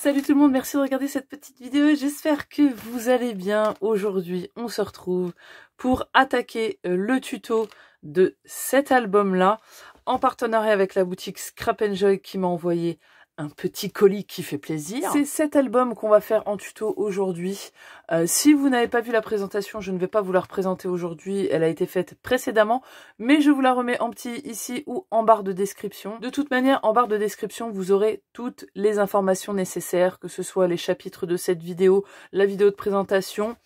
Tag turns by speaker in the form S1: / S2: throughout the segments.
S1: Salut tout le monde, merci de regarder cette petite vidéo, j'espère que vous allez bien. Aujourd'hui, on se retrouve pour attaquer le tuto de cet album-là, en partenariat avec la boutique Scrap Joy qui m'a envoyé un petit colis qui fait plaisir. C'est cet album qu'on va faire en tuto aujourd'hui. Si vous n'avez pas vu la présentation, je ne vais pas vous la représenter aujourd'hui. Elle a été faite précédemment, mais je vous la remets en petit ici ou en barre de description. De toute manière, en barre de description, vous aurez toutes les informations nécessaires, que ce soit les chapitres de cette vidéo, la vidéo de présentation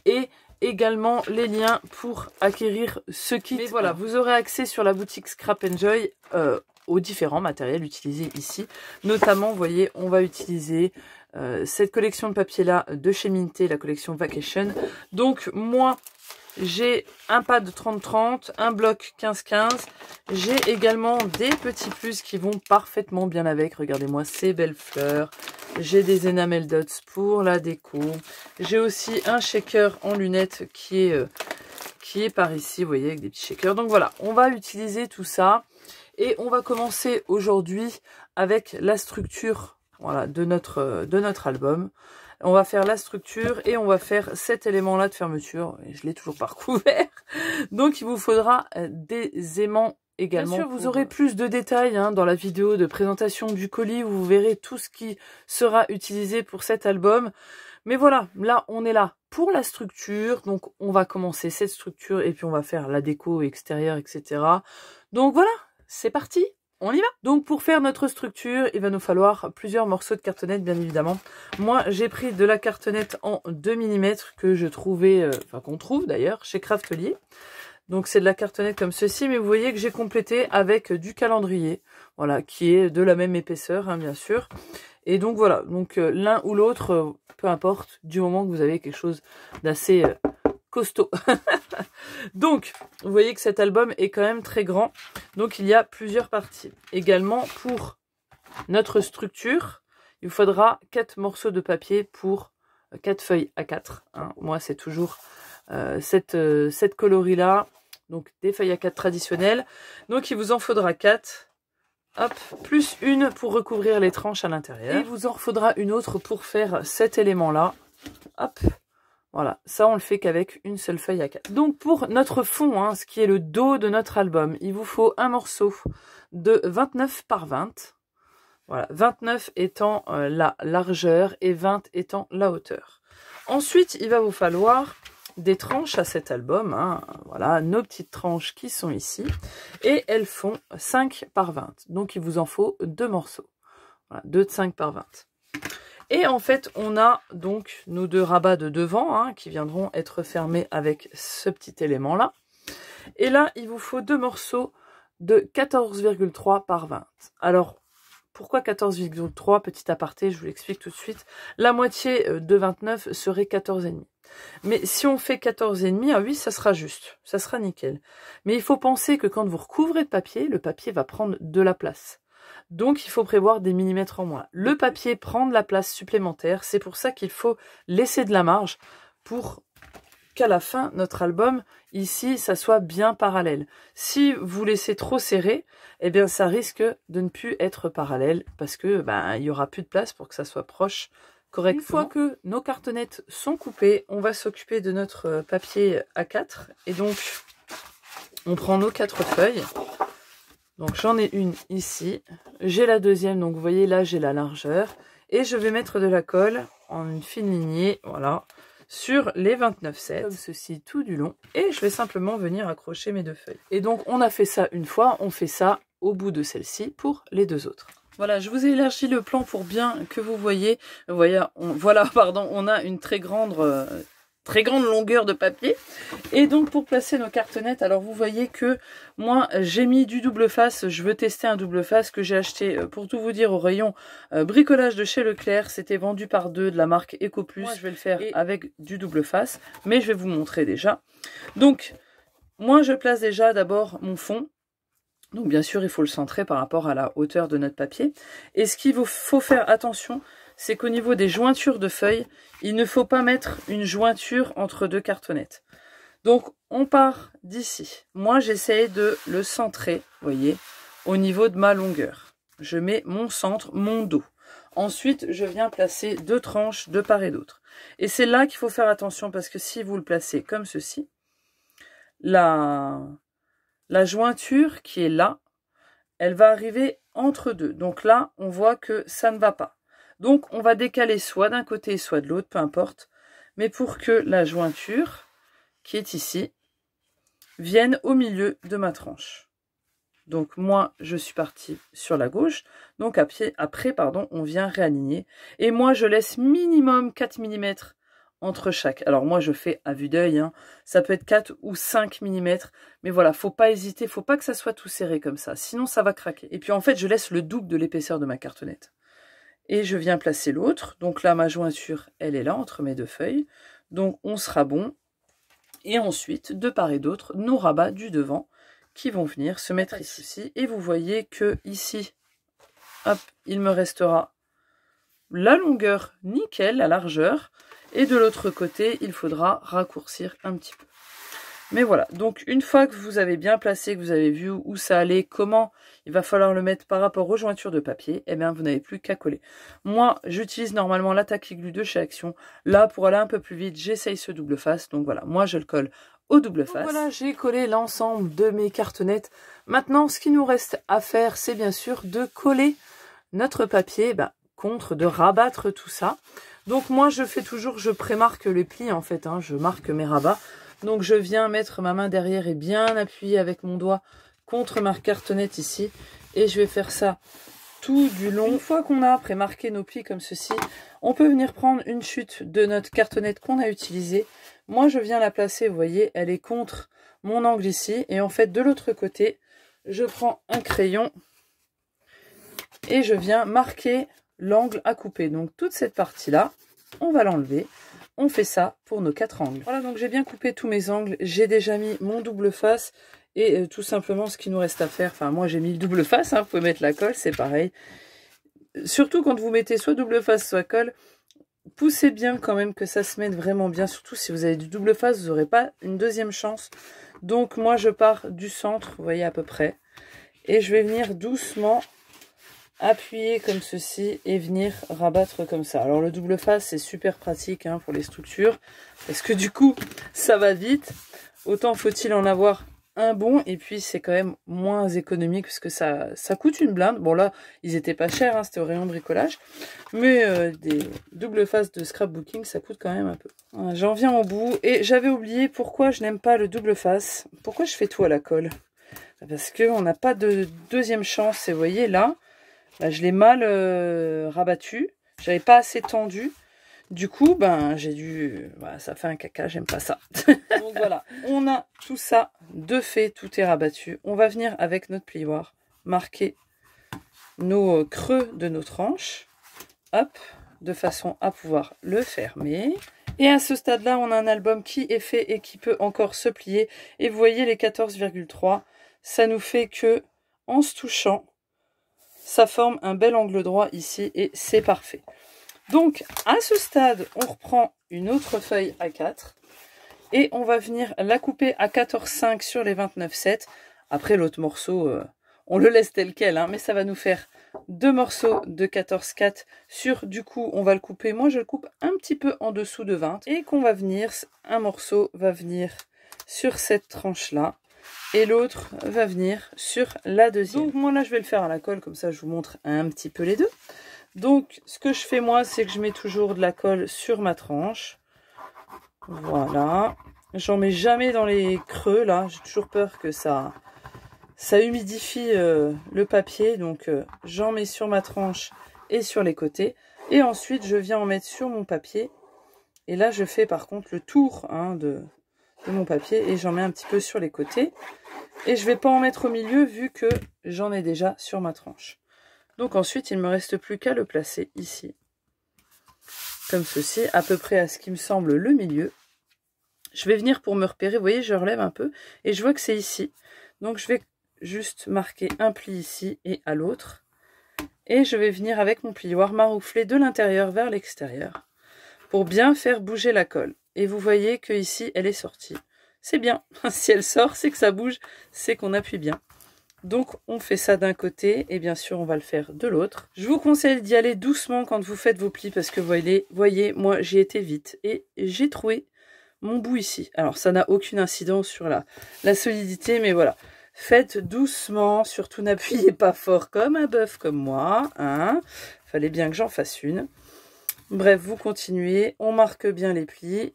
S1: et également les liens pour acquérir ce kit. Mais voilà, vous aurez accès sur la boutique Scrap Joy aux différents matériels utilisés ici. Notamment, vous voyez, on va utiliser cette collection de papier là de chez Minté, la collection Vacation. Donc moi, j'ai un pad 30-30, un bloc 15-15. J'ai également des petits plus qui vont parfaitement bien avec. Regardez-moi ces belles fleurs. J'ai des enamel dots pour la déco. J'ai aussi un shaker en lunettes qui est par ici, vous voyez, avec des petits shakers. Donc voilà, on va utiliser tout ça. Et on va commencer aujourd'hui avec la structure, voilà, de notre album. On va faire la structure et on va faire cet élément-là de fermeture. Et je l'ai toujours pas recouvert. Donc il vous faudra des aimants également. Bien sûr, vous aurez plus de détails dans la vidéo de présentation du colis où vous verrez tout ce qui sera utilisé pour cet album. Mais voilà, là on est là pour la structure. Donc on va commencer cette structure et puis on va faire la déco extérieure, etc. Donc voilà. C'est parti, on y va. Donc pour faire notre structure, il va nous falloir plusieurs morceaux de cartonnette, bien évidemment. Moi, j'ai pris de la cartonnette en 2 mm que je trouvais, enfin qu'on trouve d'ailleurs, chez Craftelier. Donc c'est de la cartonnette comme ceci, mais vous voyez que j'ai complété avec du calendrier, voilà, qui est de la même épaisseur, bien sûr. Et donc voilà, donc l'un ou l'autre, peu importe, du moment que vous avez quelque chose d'assez costaud. Donc, vous voyez que cet album est quand même très grand. Donc, il y a plusieurs parties. Également, pour notre structure, il vous faudra 4 morceaux de papier pour 4 feuilles A4. Moi, c'est toujours cette coloris-là. Donc, des feuilles A4 traditionnelles. Donc, il vous en faudra 4. Hop, plus une pour recouvrir les tranches à l'intérieur. Et il vous en faudra une autre pour faire cet élément-là. Hop. Voilà, ça on le fait qu'avec une seule feuille A4. Donc pour notre fond, ce qui est le dos de notre album, il vous faut un morceau de 29 par 20. Voilà, 29 étant la largeur et 20 étant la hauteur. Ensuite, il va vous falloir des tranches à cet album. Voilà, nos petites tranches qui sont ici. Et elles font 5 par 20. Donc il vous en faut 2 morceaux. Voilà, 2 de 5 par 20. Et en fait, on a donc nos 2 rabats de devant qui viendront être fermés avec ce petit élément-là. Et là, il vous faut 2 morceaux de 14,3 par 20. Alors, pourquoi 14,3? Petit aparté, je vous l'explique tout de suite. La moitié de 29 serait 14,5. Mais si on fait 14,5, oui, ça sera juste. Ça sera nickel. Mais il faut penser que quand vous recouvrez de papier, le papier va prendre de la place. Donc, il faut prévoir des millimètres en moins. Le papier prend de la place supplémentaire. C'est pour ça qu'il faut laisser de la marge pour qu'à la fin, notre album, ici, ça soit bien parallèle. Si vous laissez trop serré, eh bien, ça risque de ne plus être parallèle parce que il y aura plus de place pour que ça soit proche correctement. Une fois que nos cartonnettes sont coupées, on va s'occuper de notre papier A4. Et donc, on prend nos 4 feuilles. Donc j'en ai une ici, j'ai la deuxième, donc vous voyez là j'ai la largeur, et je vais mettre de la colle en une fine lignée, voilà, sur les 29,7, comme ceci tout du long, et je vais simplement venir accrocher mes 2 feuilles. Et donc on a fait ça une fois, on fait ça au bout de celle-ci pour les 2 autres. Voilà, je vous ai élargi le plan pour bien que vous voyez, on a une très grande longueur de papier. Et donc pour placer nos cartonnettes, alors vous voyez que moi j'ai mis du double face, je veux tester un double face que j'ai acheté pour tout vous dire au rayon bricolage de chez Leclerc. C'était vendu par 2 de la marque EcoPlus. Moi je vais le faire avec du double face, mais je vais vous montrer déjà. Donc moi je place déjà d'abord mon fond. Donc bien sûr il faut le centrer par rapport à la hauteur de notre papier. Et ce qu'il faut faire attention, c'est qu'au niveau des jointures de feuilles, il ne faut pas mettre une jointure entre 2 cartonnettes. Donc on part d'ici. Moi j'essaye de le centrer, vous voyez, au niveau de ma longueur. Je mets mon centre, mon dos. Ensuite, je viens placer 2 tranches de part et d'autre. Et c'est là qu'il faut faire attention parce que si vous le placez comme ceci, la jointure qui est là, elle va arriver entre deux. Donc là, on voit que ça ne va pas. Donc, on va décaler soit d'un côté, soit de l'autre, peu importe. Mais pour que la jointure, qui est ici, vienne au milieu de ma tranche. Donc, moi, je suis partie sur la gauche. Donc, après, on vient réaligner. Et moi, je laisse minimum 4 mm entre chaque. Alors, moi, je fais à vue d'œil. Hein. Ça peut être 4 ou 5 mm. Mais voilà, faut pas hésiter. Faut pas que ça soit tout serré comme ça. Sinon, ça va craquer. Et puis, en fait, je laisse le double de l'épaisseur de ma cartonnette. Et je viens placer l'autre. Donc là, ma jointure, elle est là, entre mes deux feuilles. Donc, on sera bon. Et ensuite, de part et d'autre, nos rabats du devant qui vont venir se mettre ici. Et vous voyez que ici, hop, il me restera la longueur nickel, la largeur. Et de l'autre côté, il faudra raccourcir un petit peu. Mais voilà, donc une fois que vous avez bien placé, que vous avez vu où ça allait, comment il va falloir le mettre par rapport aux jointures de papier, eh bien vous n'avez plus qu'à coller. Moi, j'utilise normalement la Tacky-Glue de chez Action. Là, pour aller un peu plus vite, j'essaye ce double face. Donc voilà, moi je le colle au double face. Donc voilà, j'ai collé l'ensemble de mes cartonnettes. Maintenant, ce qui nous reste à faire, c'est bien sûr de coller notre papier contre, de rabattre tout ça. Donc moi, je fais toujours, je prémarque les plis en fait, hein, je marque mes rabats. Donc je viens mettre ma main derrière et bien appuyer avec mon doigt contre ma cartonnette ici. Et je vais faire ça tout du long. Une fois qu'on a prémarqué nos plis comme ceci, on peut venir prendre une chute de notre cartonnette qu'on a utilisée. Moi je viens la placer, vous voyez, elle est contre mon angle ici. Et en fait de l'autre côté, je prends un crayon et je viens marquer l'angle à couper. Donc toute cette partie-là, on va l'enlever. On fait ça pour nos 4 angles. Voilà, donc j'ai bien coupé tous mes angles. J'ai déjà mis mon double face. Et tout simplement, ce qu'il nous reste à faire... Enfin, moi, j'ai mis le double face. Hein, vous pouvez mettre la colle, c'est pareil. Surtout quand vous mettez soit double face, soit colle, poussez bien quand même que ça se mette vraiment bien. Surtout si vous avez du double face, vous n'aurez pas une deuxième chance. Donc, moi, je pars du centre, vous voyez à peu près. Et je vais venir doucement appuyer comme ceci et venir rabattre comme ça. Alors le double face c'est super pratique hein, pour les structures parce que du coup ça va vite. Autant faut-il en avoir un bon et puis c'est quand même moins économique parce que ça coûte une blinde. Bon là ils étaient pas chers, hein, c'était au rayon bricolage. Mais des double face de scrapbooking ça coûte quand même un peu. Voilà, j'en viens au bout et j'avais oublié pourquoi je n'aime pas le double face. Pourquoi je fais tout à la colle? Parce qu'on n'a pas de deuxième chance et vous voyez là. Là, je l'ai mal rabattu, j'avais pas assez tendu. Du coup, j'ai dû... Voilà, ça fait un caca, j'aime pas ça. Donc voilà, on a tout ça de fait, tout est rabattu. On va venir avec notre plioir marquer nos creux de nos tranches. Hop, de façon à pouvoir le fermer. Et à ce stade-là, on a un album qui est fait et qui peut encore se plier. Et vous voyez les 14,3, ça nous fait que, en se touchant, ça forme un bel angle droit ici et c'est parfait. Donc à ce stade, on reprend une autre feuille A4 et on va venir la couper à 14,5 sur les 29,7. Après l'autre morceau, on le laisse tel quel, hein, mais ça va nous faire 2 morceaux de 14,4 sur, du coup, on va le couper. Moi, je le coupe un petit peu en dessous de 20 et qu'on va venir, un morceau va venir sur cette tranche-là. Et l'autre va venir sur la deuxième. Donc moi là je vais le faire à la colle, comme ça je vous montre un petit peu les deux. Donc ce que je fais moi, c'est que je mets toujours de la colle sur ma tranche. Voilà. J'en mets jamais dans les creux là, j'ai toujours peur que ça humidifie le papier. Donc j'en mets sur ma tranche et sur les côtés. Et ensuite je viens en mettre sur mon papier. Et là je fais par contre le tour hein, de mon papier et j'en mets un petit peu sur les côtés. Et je ne vais pas en mettre au milieu vu que j'en ai déjà sur ma tranche. Donc ensuite, il ne me reste plus qu'à le placer ici. Comme ceci, à peu près à ce qui me semble le milieu. Je vais venir pour me repérer. Vous voyez, je relève un peu et je vois que c'est ici. Donc je vais juste marquer un pli ici et à l'autre. Et je vais venir avec mon plioir maroufler de l'intérieur vers l'extérieur pour bien faire bouger la colle. Et vous voyez que ici, elle est sortie. C'est bien. Si elle sort, c'est que ça bouge, c'est qu'on appuie bien. Donc on fait ça d'un côté et bien sûr on va le faire de l'autre. Je vous conseille d'y aller doucement quand vous faites vos plis parce que voyez, moi j'ai été vite et j'ai trouvé mon bout ici. Alors ça n'a aucune incidence sur la solidité, mais voilà. Faites doucement, surtout n'appuyez pas fort comme un bœuf comme moi. Hein. Fallait bien que j'en fasse une. Bref, vous continuez, on marque bien les plis,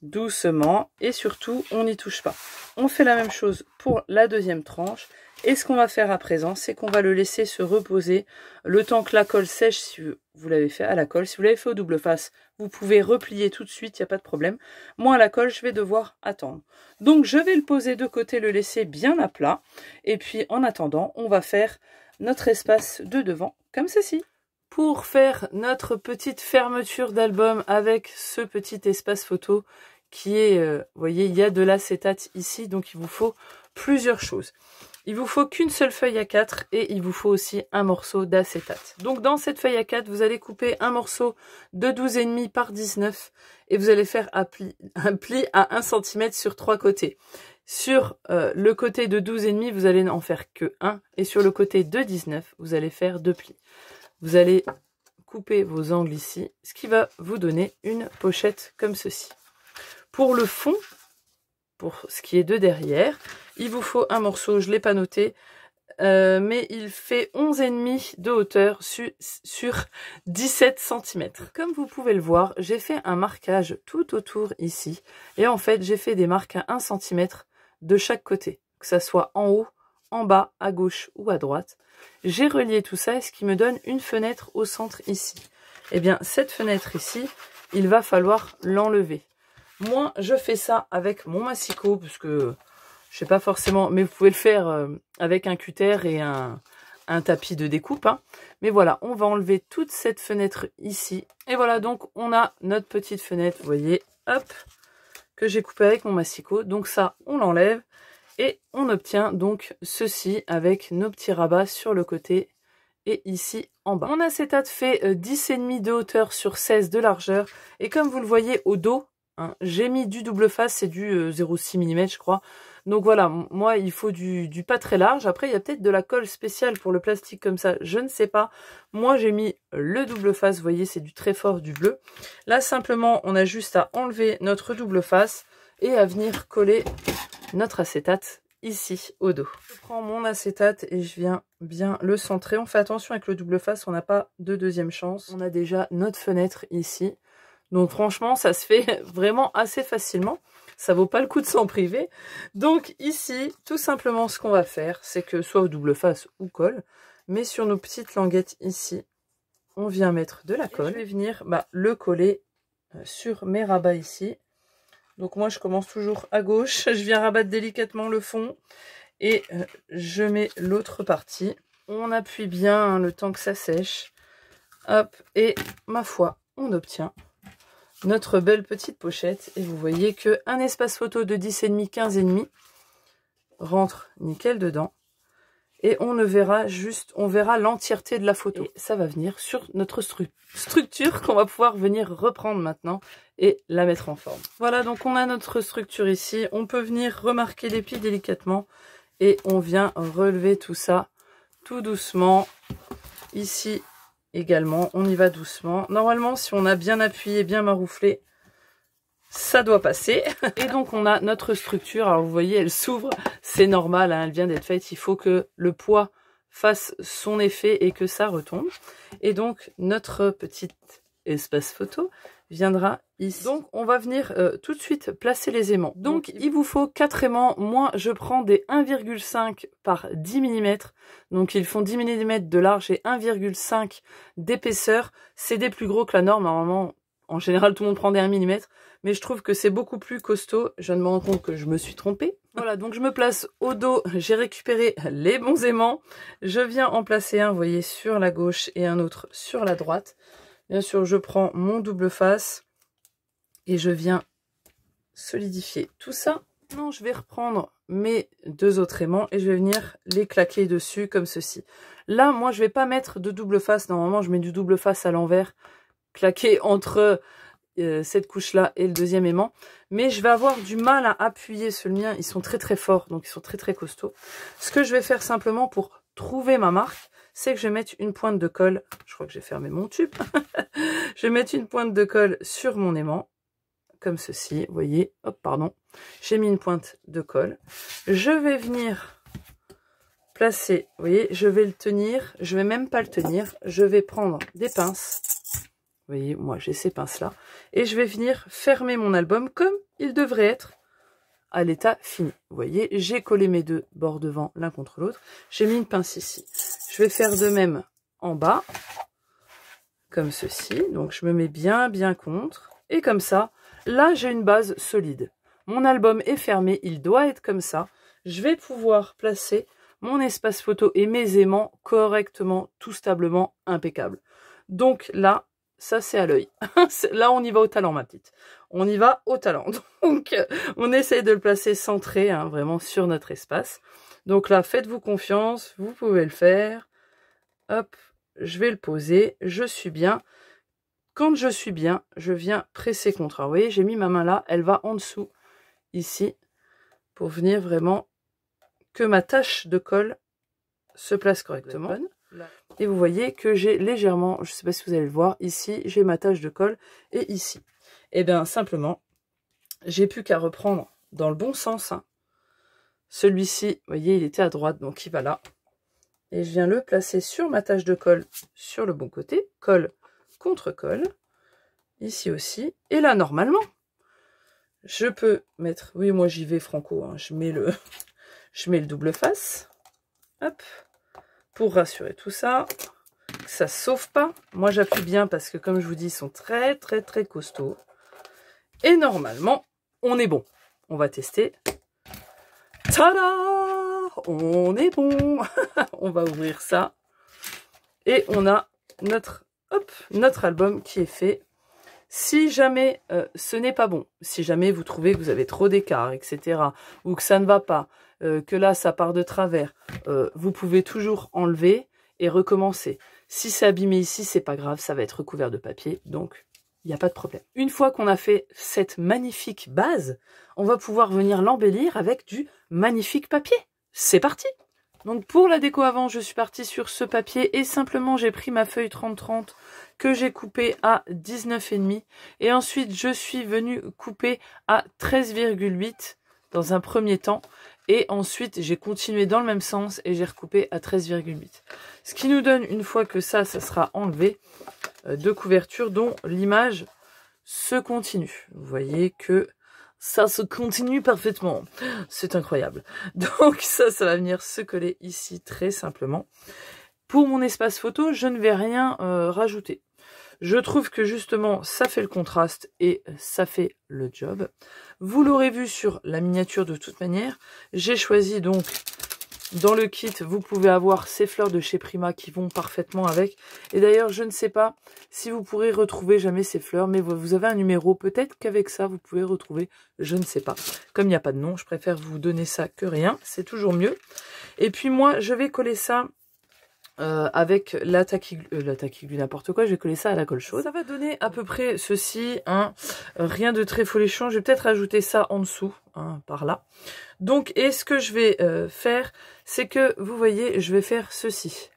S1: doucement, et surtout, on n'y touche pas. On fait la même chose pour la deuxième tranche, et ce qu'on va faire à présent, c'est qu'on va le laisser se reposer le temps que la colle sèche, si vous l'avez fait à la colle. Si vous l'avez fait au double face, vous pouvez replier tout de suite, il n'y a pas de problème. Moi, à la colle, je vais devoir attendre. Donc, je vais le poser de côté, le laisser bien à plat, et puis, en attendant, on va faire notre espace de devant, comme ceci. Pour faire notre petite fermeture d'album avec ce petit espace photo qui est, vous voyez, il y a de l'acétate ici, donc il vous faut plusieurs choses. Il vous faut qu'une seule feuille A4 et il vous faut aussi un morceau d'acétate. Donc dans cette feuille A4, vous allez couper un morceau de 12,5 par 19 et vous allez faire un pli à 1 cm sur 3 côtés. Sur le côté de 12,5, vous allez en faire que 1 et sur le côté de 19, vous allez faire 2 plis. Vous allez couper vos angles ici, ce qui va vous donner une pochette comme ceci. Pour le fond, pour ce qui est de derrière, il vous faut un morceau, je ne l'ai pas noté, mais il fait 11,5 de hauteur sur 17 cm. Comme vous pouvez le voir, j'ai fait un marquage tout autour ici. Et en fait, j'ai fait des marques à 1 cm de chaque côté, que ça soit en haut, en bas, à gauche ou à droite. J'ai relié tout ça, ce qui me donne une fenêtre au centre ici. Eh bien, cette fenêtre ici, il va falloir l'enlever. Moi, je fais ça avec mon massicot, parce que je sais pas forcément, mais vous pouvez le faire avec un cutter et un tapis de découpe. Hein. Mais voilà, on va enlever toute cette fenêtre ici. Et voilà, donc on a notre petite fenêtre, vous voyez, hop, que j'ai coupée avec mon massicot. Donc ça, on l'enlève. Et on obtient donc ceci avec nos petits rabats sur le côté et ici en bas. Mon acétate fait 10,5 de hauteur sur 16 de largeur. Et comme vous le voyez au dos, hein, j'ai mis du double face, c'est du 0,6 mm je crois. Donc voilà, moi il faut du pas très large. Après il y a peut-être de la colle spéciale pour le plastique comme ça, je ne sais pas. Moi j'ai mis le double face, vous voyez c'est du très fort, du bleu. Là simplement on a juste à enlever notre double face et à venir coller notre acétate ici au dos. Je prends mon acétate et je viens bien le centrer. On fait attention avec le double face, on n'a pas de deuxième chance. On a déjà notre fenêtre ici. Donc franchement, ça se fait vraiment assez facilement. Ça vaut pas le coup de s'en priver. Donc ici, tout simplement, ce qu'on va faire, c'est que soit au double face ou colle, mais sur nos petites languettes ici, on vient mettre de la colle. Je vais venir le coller sur mes rabats ici. Donc moi je commence toujours à gauche, je viens rabattre délicatement le fond et je mets l'autre partie. On appuie bien le temps que ça sèche. Hop, et ma foi, on obtient notre belle petite pochette. Et vous voyez qu'un espace photo de 10,5, 15,5 rentre nickel dedans. Et on verra l'entièreté de la photo. Et ça va venir sur notre structure qu'on va pouvoir venir reprendre maintenant et la mettre en forme. Voilà, donc on a notre structure ici. On peut venir remarquer les plis délicatement et on vient relever tout ça tout doucement. Ici également, on y va doucement. Normalement, si on a bien appuyé, bien marouflé, ça doit passer. Et donc on a notre structure. Alors vous voyez, elle s'ouvre, c'est normal, hein, elle vient d'être faite. Il faut que le poids fasse son effet et que ça retombe. Et donc notre petit espace photo viendra ici. Donc on va venir tout de suite placer les aimants. Donc il vous faut 4 aimants. Moi je prends des 1,5 par 10 mm. Donc ils font 10 mm de large et 1,5 d'épaisseur. C'est des plus gros que la norme. Normalement, en général, tout le monde prend des 1 mm. Mais je trouve que c'est beaucoup plus costaud. Je me rends compte que je me suis trompée. Voilà, donc je me place au dos. J'ai récupéré les bons aimants. Je viens en placer un, vous voyez, sur la gauche et un autre sur la droite. Bien sûr, je prends mon double face et je viens solidifier tout ça. Maintenant, je vais reprendre mes 2 autres aimants et je vais venir les claquer dessus comme ceci. Là, moi, je vais pas mettre de double face. Normalement, je mets du double face à l'envers, claqué entre cette couche-là et le deuxième aimant. Mais je vais avoir du mal à appuyer ceux mien. Ils sont très très forts, donc ils sont très très costauds. Ce que je vais faire simplement pour trouver ma marque, c'est que je vais mettre une pointe de colle. Je crois que j'ai fermé mon tube. Je vais mettre une pointe de colle sur mon aimant. Comme ceci, vous voyez. Hop, pardon. J'ai mis une pointe de colle. Je vais venir placer, vous voyez, je vais le tenir. Je vais même pas le tenir. Je vais prendre des pinces. Vous voyez, moi j'ai ces pinces-là. Et je vais venir fermer mon album comme il devrait être à l'état fini. Vous voyez, j'ai collé mes deux bords devant l'un contre l'autre. J'ai mis une pince ici. Je vais faire de même en bas, comme ceci. Donc je me mets bien contre. Et comme ça, là j'ai une base solide. Mon album est fermé, il doit être comme ça. Je vais pouvoir placer mon espace photo et mes aimants correctement, tout stablement, impeccable. Donc là, ça, c'est à l'œil. Là, on y va au talent, ma petite. On y va au talent. Donc, on essaye de le placer centré, hein, vraiment sur notre espace. Donc là, faites-vous confiance. Vous pouvez le faire. Hop, je vais le poser. Je suis bien. Quand je suis bien, je viens presser contre. Alors, vous voyez, j'ai mis ma main là. Elle va en dessous, ici, pour venir vraiment que ma tache de colle se place correctement. Et vous voyez que j'ai légèrement, je ne sais pas si vous allez le voir, ici, j'ai ma tache de colle et ici. Et bien, simplement, j'ai plus qu'à reprendre dans le bon sens. Hein. Celui-ci, vous voyez, il était à droite, donc il va là. Et je viens le placer sur ma tache de colle sur le bon côté. Colle contre colle. Ici aussi. Et là, normalement, je peux mettre... Oui, moi, j'y vais franco. Hein. Je mets le double face. Hop. Pour rassurer tout ça, que ça ne sauve pas. Moi, j'appuie bien parce que, comme je vous dis, ils sont très costauds. Et normalement, on est bon. On va tester. Tada! On est bon. On va ouvrir ça. Et on a notre album qui est fait. Si jamais ce n'est pas bon, si jamais vous trouvez que vous avez trop d'écart, etc., ou que ça ne va pas, que là ça part de travers, vous pouvez toujours enlever et recommencer. Si c'est abîmé ici, c'est pas grave, ça va être recouvert de papier, donc il n'y a pas de problème. Une fois qu'on a fait cette magnifique base, on va pouvoir venir l'embellir avec du magnifique papier. C'est parti! Donc pour la déco avant, je suis partie sur ce papier et simplement j'ai pris ma feuille 30-30 que j'ai coupée à 19,5 et ensuite je suis venue couper à 13,8 dans un premier temps et ensuite j'ai continué dans le même sens et j'ai recoupé à 13,8. Ce qui nous donne, une fois que ça sera enlevé, deux couvertures dont l'image se continue. Vous voyez que ça se continue parfaitement. C'est incroyable. Donc ça va venir se coller ici très simplement. Pour mon espace photo, je ne vais rien rajouter. Je trouve que justement, ça fait le contraste et ça fait le job. Vous l'aurez vu sur la miniature de toute manière. J'ai choisi donc, dans le kit, vous pouvez avoir ces fleurs de chez Prima qui vont parfaitement avec. Et d'ailleurs, je ne sais pas si vous pourrez retrouver jamais ces fleurs, mais vous avez un numéro. Peut-être qu'avec ça, vous pouvez retrouver, je ne sais pas. Comme il n'y a pas de nom, je préfère vous donner ça que rien. C'est toujours mieux. Et puis moi, je vais coller ça avec la taquiglue, n'importe quoi. Je vais coller ça à la colle chaude. Ça va donner à peu près ceci, hein, rien de très folichon. Je vais peut-être ajouter ça en dessous, hein, par là. Donc, et ce que je vais faire, c'est que, vous voyez, je vais faire ceci.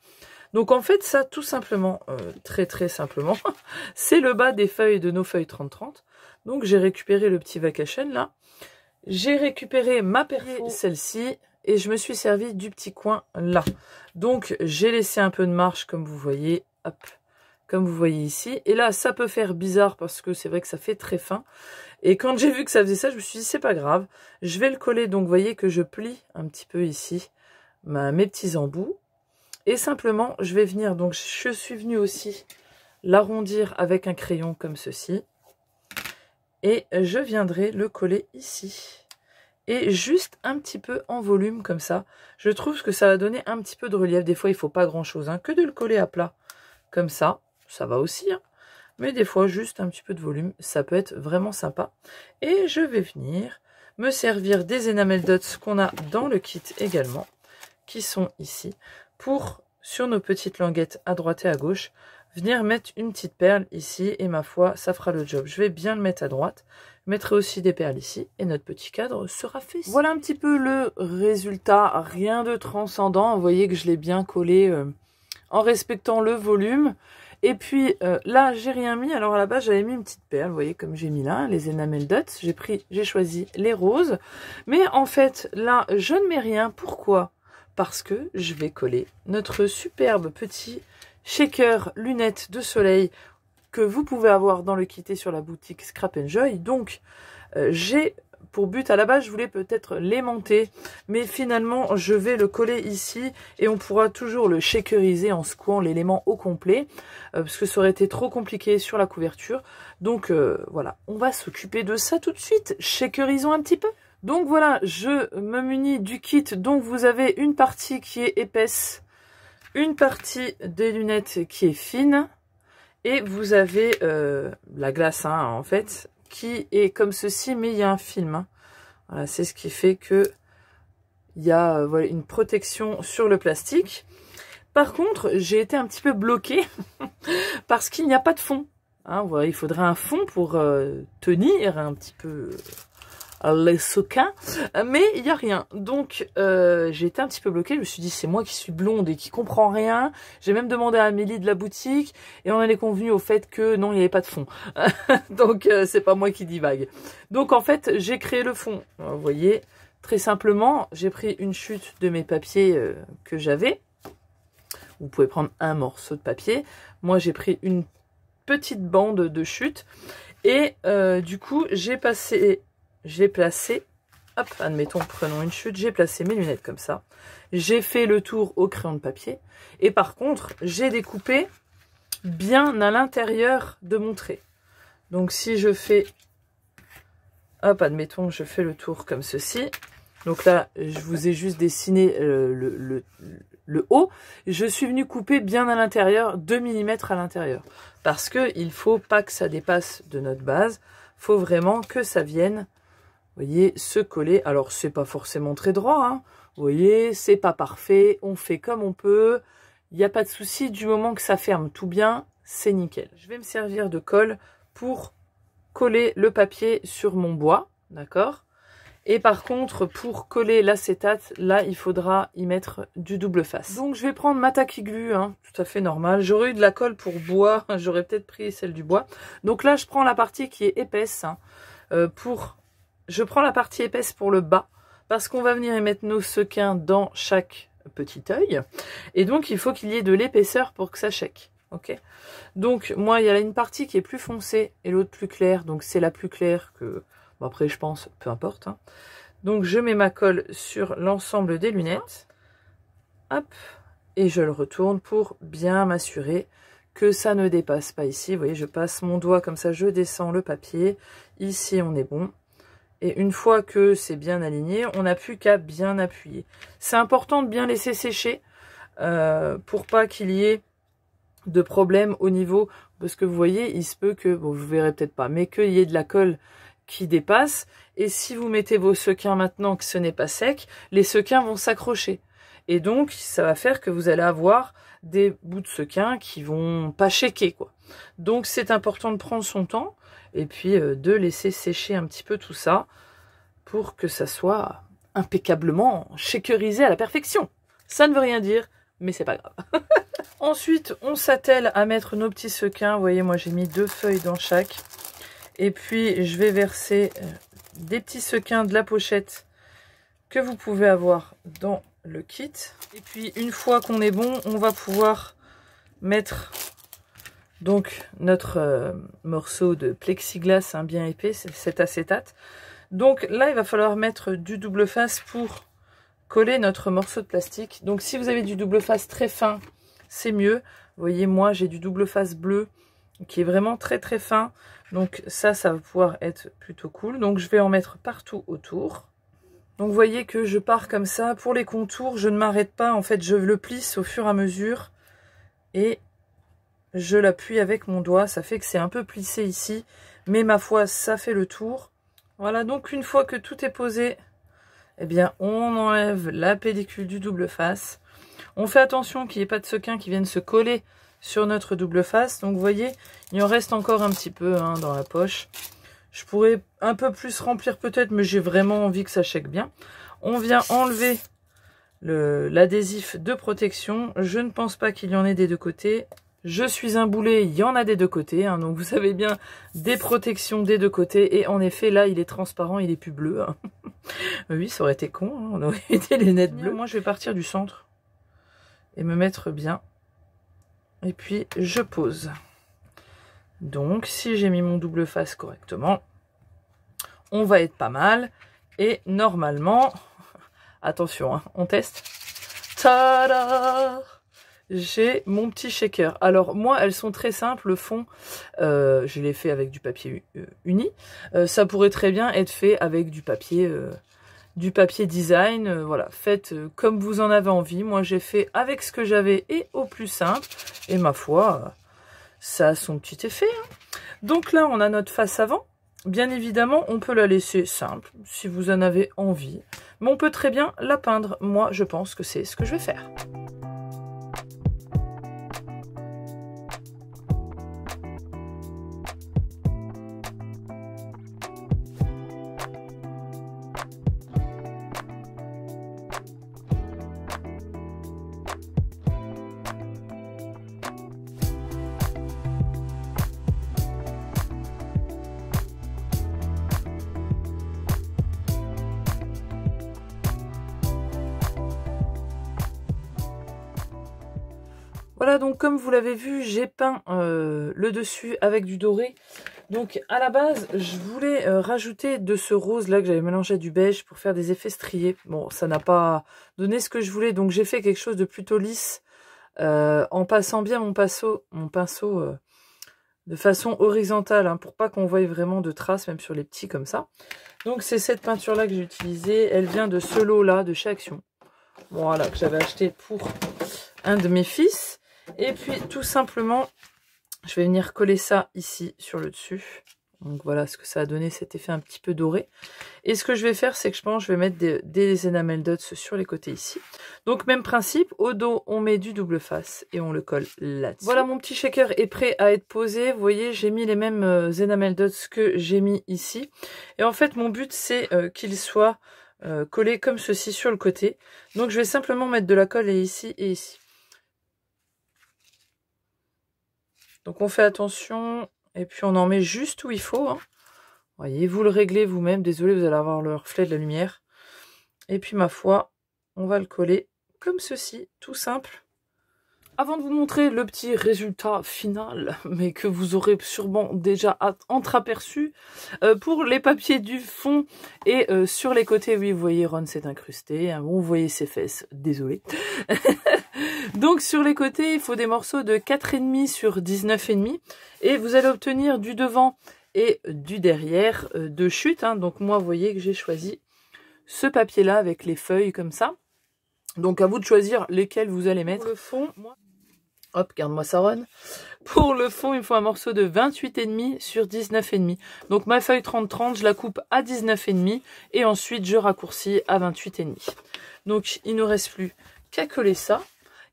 S1: Donc, en fait, ça, tout simplement, très simplement, c'est le bas des feuilles de nos feuilles 30-30. Donc, j'ai récupéré le petit vacation, là. J'ai récupéré ma perfo, celle-ci, et je me suis servi du petit coin, là. Donc, j'ai laissé un peu de marge, comme vous voyez, hop, comme vous voyez ici. Et là, ça peut faire bizarre, parce que c'est vrai que ça fait très fin. Et quand j'ai vu que ça faisait ça, je me suis dit, c'est pas grave. Je vais le coller, donc vous voyez que je plie un petit peu ici mes petits embouts. Et simplement, je vais venir, donc je suis venue aussi l'arrondir avec un crayon comme ceci. Et je viendrai le coller ici. Et juste un petit peu en volume comme ça. Je trouve que ça va donner un petit peu de relief. Des fois, il ne faut pas grand-chose, hein, que de le coller à plat comme ça. Ça va aussi, hein. Mais des fois, juste un petit peu de volume, ça peut être vraiment sympa. Et je vais venir me servir des enamel dots qu'on a dans le kit également, qui sont ici, pour, sur nos petites languettes à droite et à gauche, venir mettre une petite perle ici et ma foi, ça fera le job. Je vais bien le mettre à droite. Je mettrai aussi des perles ici et notre petit cadre sera fait. Voilà un petit peu le résultat, rien de transcendant. Vous voyez que je l'ai bien collé en respectant le volume. Et puis là, j'ai rien mis. Alors à la base, j'avais mis une petite perle, vous voyez comme j'ai mis là, les enamel dots. J'ai choisi les roses. Mais en fait, là, je ne mets rien. Pourquoi? Parce que je vais coller notre superbe petit shaker lunettes de soleil que vous pouvez avoir dans le kit et sur la boutique Scrap Enjoy. Donc, j'ai pour but, à la base, je voulais peut-être l'aimanter, mais finalement, je vais le coller ici et on pourra toujours le shakeriser en secouant l'élément au complet, parce que ça aurait été trop compliqué sur la couverture. Donc, voilà, on va s'occuper de ça tout de suite. Shakerisons un petit peu. Donc voilà, je me munis du kit. Donc vous avez une partie qui est épaisse, une partie des lunettes qui est fine, et vous avez la glace hein, en fait, qui est comme ceci, mais il y a un film. Hein. Voilà, c'est ce qui fait que il y a voilà, une protection sur le plastique. Par contre, j'ai été un petit peu bloquée parce qu'il n'y a pas de fond. Hein, voilà, il faudrait un fond pour tenir un petit peu... les sequins, mais il n'y a rien. Donc, j'ai été un petit peu bloquée. Je me suis dit, c'est moi qui suis blonde et qui comprend rien. J'ai même demandé à Amélie de la boutique et on en est convenu au fait que non, il n'y avait pas de fond. Donc, c'est pas moi qui divague. Donc, en fait, j'ai créé le fond. Vous voyez, très simplement, j'ai pris une chute de mes papiers que j'avais. Vous pouvez prendre un morceau de papier. Moi, j'ai pris une petite bande de chute et du coup, j'ai placé, hop, admettons, prenons une chute, j'ai placé mes lunettes comme ça. J'ai fait le tour au crayon de papier. Et par contre, j'ai découpé bien à l'intérieur de mon trait. Donc si je fais, hop, admettons, je fais le tour comme ceci. Donc là, je vous ai juste dessiné le haut. Je suis venue couper bien à l'intérieur, 2 mm à l'intérieur. Parce qu'il ne faut pas que ça dépasse de notre base. Il faut vraiment que ça vienne... Vous voyez, se coller. Alors, c'est pas forcément très droit. Hein. Vous voyez, c'est pas parfait. On fait comme on peut. Il n'y a pas de souci. Du moment que ça ferme tout bien, c'est nickel. Je vais me servir de colle pour coller le papier sur mon bois. D'accord? Et par contre, pour coller l'acétate, là, il faudra y mettre du double face. Donc, je vais prendre ma tacky glue, hein, tout à fait normal. J'aurais eu de la colle pour bois. J'aurais peut-être pris celle du bois. Donc là, je prends la partie qui est épaisse hein, Je prends la partie épaisse pour le bas parce qu'on va venir y mettre nos sequins dans chaque petit œil. Et donc, il faut qu'il y ait de l'épaisseur pour que ça shake. Ok. Donc, moi, il y a une partie qui est plus foncée et l'autre plus claire. Donc, c'est la plus claire que... Bon, après, je pense, peu importe. Hein. Donc, je mets ma colle sur l'ensemble des lunettes. Hop. Et je le retourne pour bien m'assurer que ça ne dépasse pas ici. Vous voyez, je passe mon doigt comme ça, je descends le papier. Ici, on est bon. Et une fois que c'est bien aligné, on n'a plus qu'à bien appuyer. C'est important de bien laisser sécher pour pas qu'il y ait de problème au niveau... Parce que vous voyez, il se peut que, bon, vous verrez peut-être pas, mais qu'il y ait de la colle qui dépasse. Et si vous mettez vos sequins maintenant que ce n'est pas sec, les sequins vont s'accrocher. Et donc, ça va faire que vous allez avoir des bouts de sequins qui vont pas shaker, quoi. Donc, c'est important de prendre son temps. Et puis de laisser sécher un petit peu tout ça pour que ça soit impeccablement shakerisé à la perfection. Ça ne veut rien dire, mais c'est pas grave. Ensuite, on s'attelle à mettre nos petits sequins. Vous voyez, moi j'ai mis 2 feuilles dans chaque. Et puis je vais verser des petits sequins de la pochette que vous pouvez avoir dans le kit. Et puis une fois qu'on est bon, on va pouvoir mettre... Donc, notre morceau de plexiglas hein, bien épais, c'est cet acétate. Donc là, il va falloir mettre du double face pour coller notre morceau de plastique. Donc, si vous avez du double face très fin, c'est mieux. Vous voyez, moi, j'ai du double face bleu qui est vraiment très très fin. Donc ça va pouvoir être plutôt cool. Donc, je vais en mettre partout autour. Donc, vous voyez que je pars comme ça. Pour les contours, je ne m'arrête pas. En fait, je le plisse au fur et à mesure. Et... je l'appuie avec mon doigt, ça fait que c'est un peu plissé ici, mais ma foi, ça fait le tour. Voilà, donc une fois que tout est posé, eh bien, on enlève la pellicule du double face. On fait attention qu'il n'y ait pas de sequins qui viennent se coller sur notre double face. Donc vous voyez, il en reste encore un petit peu hein, dans la poche. Je pourrais un peu plus remplir peut-être, mais j'ai vraiment envie que ça check bien. On vient enlever l'adhésif de protection. Je ne pense pas qu'il y en ait des deux côtés. Je suis un boulet, il y en a des deux côtés. Hein, donc vous savez bien, des protections des deux côtés. Et en effet, là, il est transparent, il est plus bleu. Hein. Oui, ça aurait été con. Hein, on aurait été les lunettes bleues. Moi, je vais partir du centre et me mettre bien. Et puis, je pose. Donc, si j'ai mis mon double face correctement, on va être pas mal. Et normalement, attention, hein, on teste. Tada! J'ai mon petit shaker. Alors moi, elles sont très simples. Le fond, je l'ai fait avec du papier uni. Ça pourrait très bien être fait avec du papier design. Voilà, faites comme vous en avez envie. Moi, j'ai fait avec ce que j'avais et au plus simple. Et ma foi, ça a son petit effet. Hein. Donc là, on a notre face avant. Bien évidemment, on peut la laisser simple si vous en avez envie. Mais on peut très bien la peindre. Moi, je pense que c'est ce que je vais faire. Voilà, donc comme vous l'avez vu, j'ai peint le dessus avec du doré. Donc à la base, je voulais rajouter de ce rose là que j'avais mélangé à du beige pour faire des effets striés. Bon, ça n'a pas donné ce que je voulais, donc j'ai fait quelque chose de plutôt lisse en passant bien mon pinceau de façon horizontale, hein, pour pas qu'on voie vraiment de traces, même sur les petits comme ça. Donc c'est cette peinture là que j'ai utilisée. Elle vient de ce lot là de chez Action. Voilà, que j'avais acheté pour un de mes fils. Et puis tout simplement, je vais venir coller ça ici sur le dessus. Donc voilà ce que ça a donné, cet effet un petit peu doré. Et ce que je vais faire, c'est que je pense que je vais mettre des enamel dots sur les côtés ici. Donc même principe, au dos on met du double face et on le colle là-dessus. Voilà, mon petit shaker est prêt à être posé. Vous voyez, j'ai mis les mêmes enamel dots que j'ai mis ici. Et en fait mon but c'est qu'il soit collé comme ceci sur le côté. Donc je vais simplement mettre de la colle ici et ici. Donc on fait attention et puis on en met juste où il faut. Hein. Voyez, vous le réglez vous-même. Désolé, vous allez avoir le reflet de la lumière. Et puis ma foi, on va le coller comme ceci, tout simple. Avant de vous montrer le petit résultat final, mais que vous aurez sûrement déjà entreaperçu, pour les papiers du fond et sur les côtés, oui, vous voyez, Ron s'est incrusté. Hein, bon, vous voyez ses fesses, désolé. Donc sur les côtés, il faut des morceaux de 4,5 sur 19,5. Et vous allez obtenir du devant et du derrière de chute. Hein. Donc moi, vous voyez que j'ai choisi ce papier-là avec les feuilles comme ça. Donc à vous de choisir lesquels vous allez mettre. Pour le fond, moi... Hop, garde-moi ça, Ron. Pour le fond, il me faut un morceau de 28,5 sur 19,5. Donc ma feuille 30-30, je la coupe à 19,5 et ensuite je raccourcis à 28,5. Donc il ne nous reste plus qu'à coller ça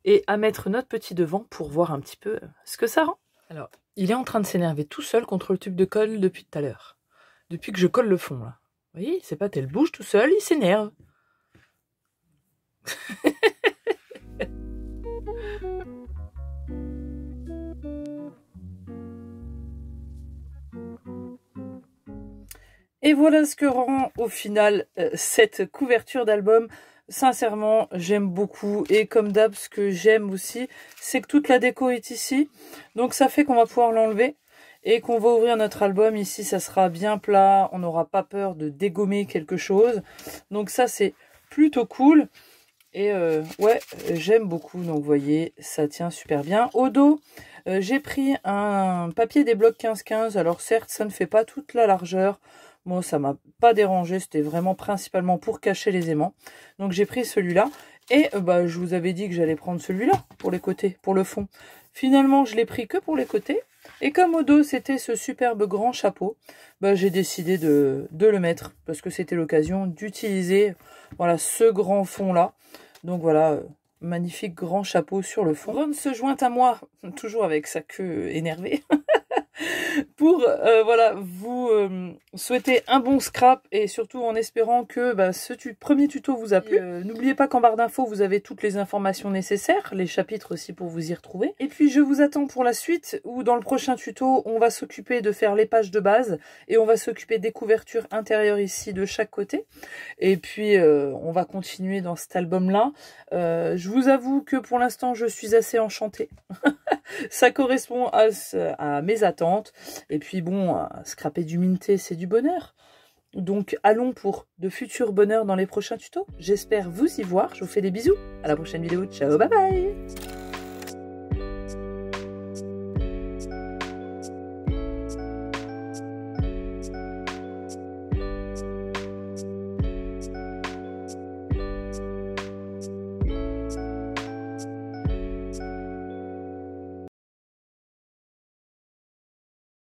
S1: et à mettre notre petit devant pour voir un petit peu ce que ça rend. Alors, il est en train de s'énerver tout seul contre le tube de colle depuis tout à l'heure. Depuis que je colle le fond, là. Vous voyez, c'est pas tel bouge tout seul, il s'énerve. Et voilà ce que rend au final cette couverture d'album. Sincèrement, j'aime beaucoup. Et comme d'hab, ce que j'aime aussi, c'est que toute la déco est ici. Donc ça fait qu'on va pouvoir l'enlever et qu'on va ouvrir notre album. Ici, ça sera bien plat. On n'aura pas peur de dégommer quelque chose. Donc ça, c'est plutôt cool. Et ouais, j'aime beaucoup. Donc vous voyez, ça tient super bien. Au dos, j'ai pris un papier des blocs 15-15. Alors certes, ça ne fait pas toute la largeur. Moi, ça m'a pas dérangé. C'était vraiment principalement pour cacher les aimants. Donc j'ai pris celui-là. Et bah, je vous avais dit que j'allais prendre celui-là pour les côtés, pour le fond. Finalement, je l'ai pris que pour les côtés. Et comme au dos, c'était ce superbe grand chapeau, bah, j'ai décidé de le mettre. Parce que c'était l'occasion d'utiliser voilà, ce grand fond-là. Donc voilà, magnifique grand chapeau sur le fond. Ron se joint à moi, toujours avec sa queue énervée, pour voilà, vous souhaiter un bon scrap et surtout en espérant que ce premier tuto vous a plu. N'oubliez pas qu'en barre d'infos, vous avez toutes les informations nécessaires, les chapitres aussi pour vous y retrouver. Et puis je vous attends pour la suite où dans le prochain tuto, on va s'occuper de faire les pages de base et on va s'occuper des couvertures intérieures ici de chaque côté. Et puis on va continuer dans cet album-là. Je vous avoue que pour l'instant, je suis assez enchantée. Ça correspond à mes attentes. Et puis bon, scraper du minté, c'est du bonheur. Donc allons pour de futurs bonheurs dans les prochains tutos. J'espère vous y voir. Je vous fais des bisous. À la prochaine vidéo. Ciao, bye bye.